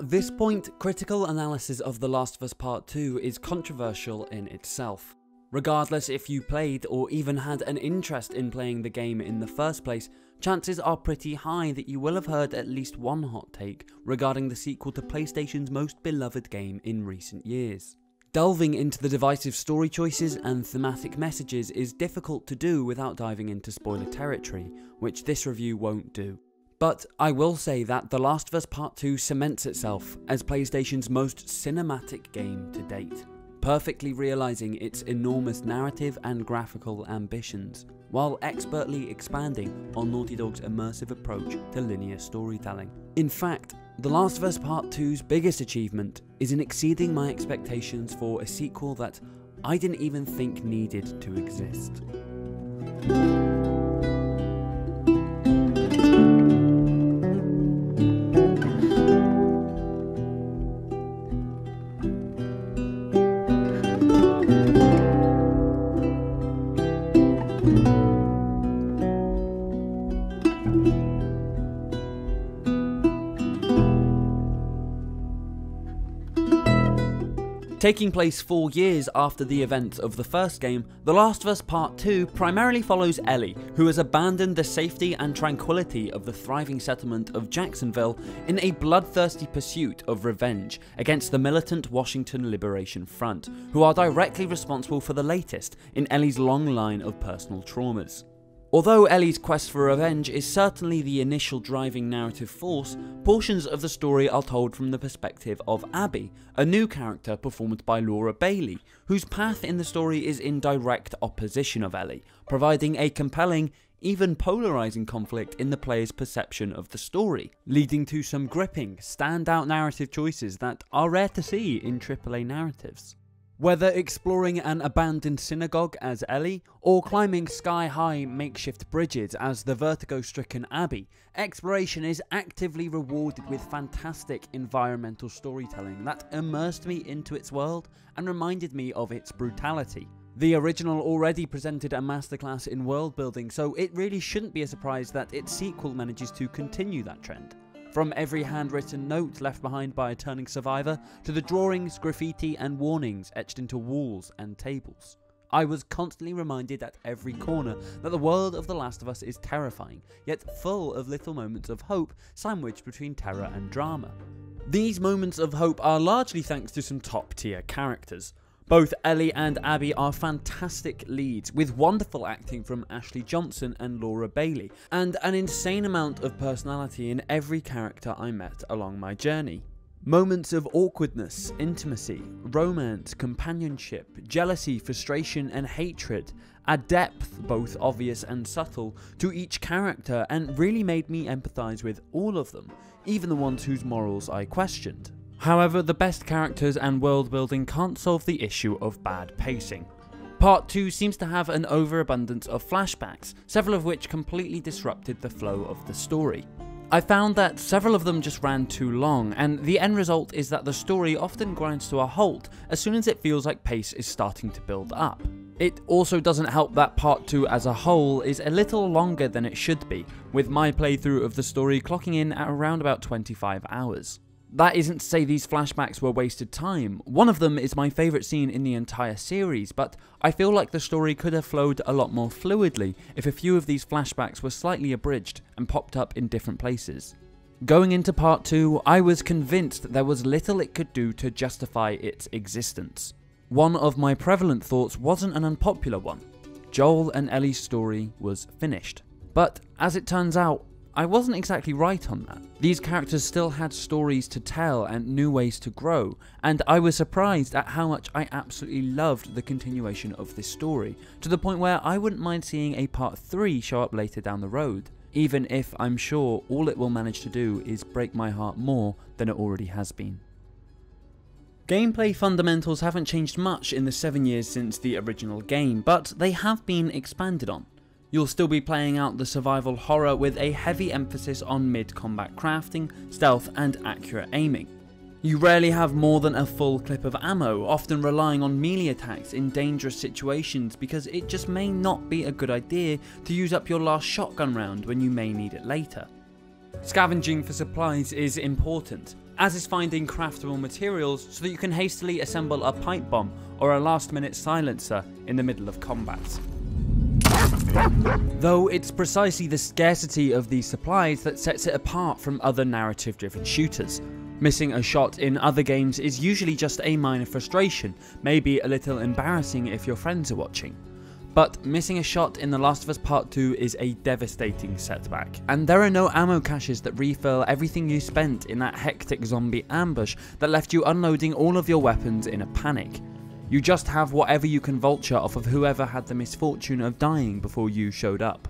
At this point, critical analysis of The Last of Us Part 2 is controversial in itself. Regardless if you played or even had an interest in playing the game in the first place, chances are pretty high that you will have heard at least one hot take regarding the sequel to PlayStation's most beloved game in recent years. Delving into the divisive story choices and thematic messages is difficult to do without diving into spoiler territory, which this review won't do. But I will say that The Last of Us Part 2 cements itself as PlayStation's most cinematic game to date, perfectly realising its enormous narrative and graphical ambitions, while expertly expanding on Naughty Dog's immersive approach to linear storytelling. In fact, The Last of Us Part 2's biggest achievement is in exceeding my expectations for a sequel that I didn't even think needed to exist. Taking place 4 years after the events of the first game, The Last of Us Part 2 primarily follows Ellie, who has abandoned the safety and tranquility of the thriving settlement of Jacksonville in a bloodthirsty pursuit of revenge against the militant Washington Liberation Front, who are directly responsible for the latest in Ellie's long line of personal traumas. Although Ellie's quest for revenge is certainly the initial driving narrative force, portions of the story are told from the perspective of Abby, a new character performed by Laura Bailey, whose path in the story is in direct opposition of Ellie, providing a compelling, even polarising conflict in the player's perception of the story, leading to some gripping, standout narrative choices that are rare to see in AAA narratives. Whether exploring an abandoned synagogue as Ellie, or climbing sky-high makeshift bridges as the vertigo-stricken Abby, exploration is actively rewarded with fantastic environmental storytelling that immersed me into its world and reminded me of its brutality. The original already presented a masterclass in world building, so it really shouldn't be a surprise that its sequel manages to continue that trend. From every handwritten note left behind by a turning survivor, to the drawings, graffiti and warnings etched into walls and tables, I was constantly reminded at every corner that the world of The Last of Us is terrifying, yet full of little moments of hope sandwiched between terror and drama. These moments of hope are largely thanks to some top tier characters. Both Ellie and Abby are fantastic leads, with wonderful acting from Ashley Johnson and Laura Bailey, and an insane amount of personality in every character I met along my journey. Moments of awkwardness, intimacy, romance, companionship, jealousy, frustration and hatred, a depth both obvious and subtle to each character, and really made me empathise with all of them, even the ones whose morals I questioned. However, the best characters and world building can't solve the issue of bad pacing. Part 2 seems to have an overabundance of flashbacks, several of which completely disrupted the flow of the story. I found that several of them just ran too long, and the end result is that the story often grinds to a halt as soon as it feels like pace is starting to build up. It also doesn't help that Part 2 as a whole is a little longer than it should be, with my playthrough of the story clocking in at around about 25 hours. That isn't to say these flashbacks were wasted time. One of them is my favourite scene in the entire series, but I feel like the story could have flowed a lot more fluidly if a few of these flashbacks were slightly abridged and popped up in different places. Going into Part 2, I was convinced there was little it could do to justify its existence. One of my prevalent thoughts wasn't an unpopular one. Joel and Ellie's story was finished. But as it turns out, I wasn't exactly right on that. These characters still had stories to tell and new ways to grow, and I was surprised at how much I absolutely loved the continuation of this story, to the point where I wouldn't mind seeing a part 3 show up later down the road, even if I'm sure all it will manage to do is break my heart more than it already has been. Gameplay fundamentals haven't changed much in the 7 years since the original game, but they have been expanded on. You'll still be playing out the survival horror with a heavy emphasis on mid-combat crafting, stealth and accurate aiming. You rarely have more than a full clip of ammo, often relying on melee attacks in dangerous situations because it just may not be a good idea to use up your last shotgun round when you may need it later. Scavenging for supplies is important, as is finding craftable materials so that you can hastily assemble a pipe bomb or a last-minute silencer in the middle of combat. Though it's precisely the scarcity of these supplies that sets it apart from other narrative-driven shooters. Missing a shot in other games is usually just a minor frustration, maybe a little embarrassing if your friends are watching. But missing a shot in The Last of Us Part 2 is a devastating setback, and there are no ammo caches that refill everything you spent in that hectic zombie ambush that left you unloading all of your weapons in a panic. You just have whatever you can vulture off of whoever had the misfortune of dying before you showed up.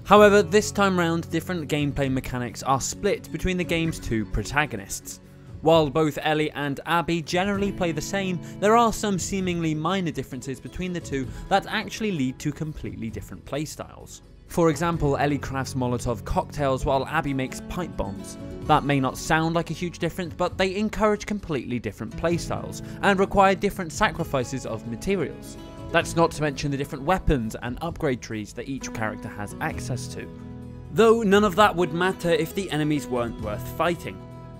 However, this time round, different gameplay mechanics are split between the game's two protagonists. While both Ellie and Abby generally play the same, there are some seemingly minor differences between the two that actually lead to completely different playstyles. For example, Ellie crafts Molotov cocktails while Abby makes pipe bombs. That may not sound like a huge difference, but they encourage completely different playstyles and require different sacrifices of materials. That's not to mention the different weapons and upgrade trees that each character has access to. Though none of that would matter if the enemies weren't worth fighting.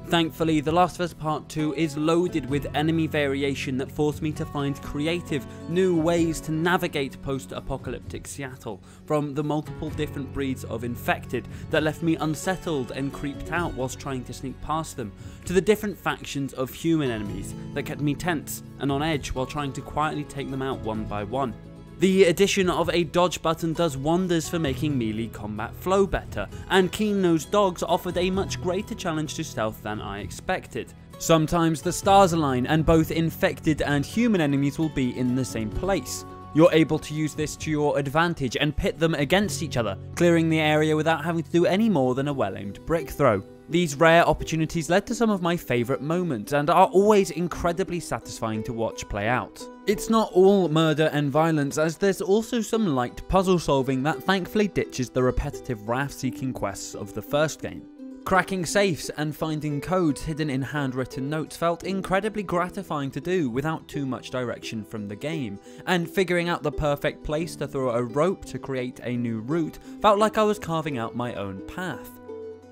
Thankfully, The Last of Us Part 2 is loaded with enemy variation that forced me to find creative, new ways to navigate post-apocalyptic Seattle, from the multiple different breeds of infected that left me unsettled and creeped out whilst trying to sneak past them, to the different factions of human enemies that kept me tense and on edge while trying to quietly take them out one by one. The addition of a dodge button does wonders for making melee combat flow better, and keen-nosed dogs offered a much greater challenge to stealth than I expected. Sometimes the stars align and both infected and human enemies will be in the same place. You're able to use this to your advantage and pit them against each other, clearing the area without having to do any more than a well-aimed brick throw. These rare opportunities led to some of my favourite moments and are always incredibly satisfying to watch play out. It's not all murder and violence, as there's also some light puzzle solving that thankfully ditches the repetitive raft-seeking quests of the first game. Cracking safes and finding codes hidden in handwritten notes felt incredibly gratifying to do without too much direction from the game, and figuring out the perfect place to throw a rope to create a new route felt like I was carving out my own path.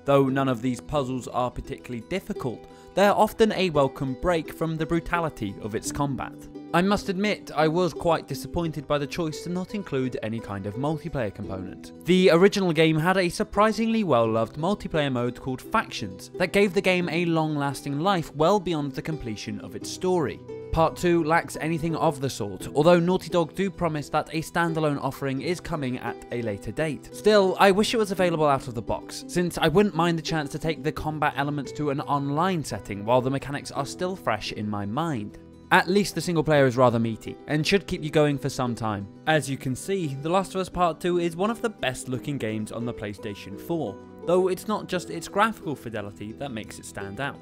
Though none of these puzzles are particularly difficult, they're often a welcome break from the brutality of its combat. I must admit, I was quite disappointed by the choice to not include any kind of multiplayer component. The original game had a surprisingly well-loved multiplayer mode called Factions that gave the game a long-lasting life well beyond the completion of its story. Part 2 lacks anything of the sort, although Naughty Dog do promise that a standalone offering is coming at a later date. Still, I wish it was available out of the box, since I wouldn't mind the chance to take the combat elements to an online setting while the mechanics are still fresh in my mind. At least the single player is rather meaty, and should keep you going for some time. As you can see, The Last of Us Part 2 is one of the best looking games on the PlayStation 4, though it's not just its graphical fidelity that makes it stand out.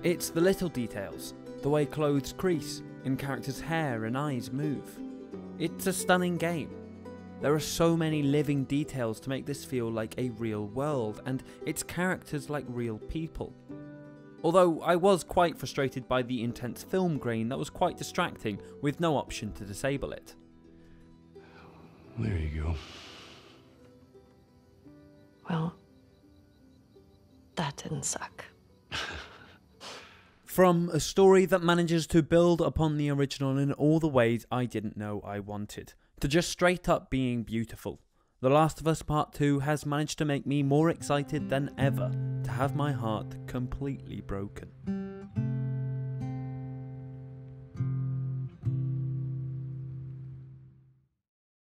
It's the little details, the way clothes crease and characters' hair and eyes move. It's a stunning game. There are so many living details to make this feel like a real world, and its characters like real people. Although I was quite frustrated by the intense film grain that was quite distracting, with no option to disable it. There you go. Well, that didn't suck. From a story that manages to build upon the original in all the ways I didn't know I wanted, to just straight up being beautiful, The Last of Us Part 2 has managed to make me more excited than ever to have my heart completely broken.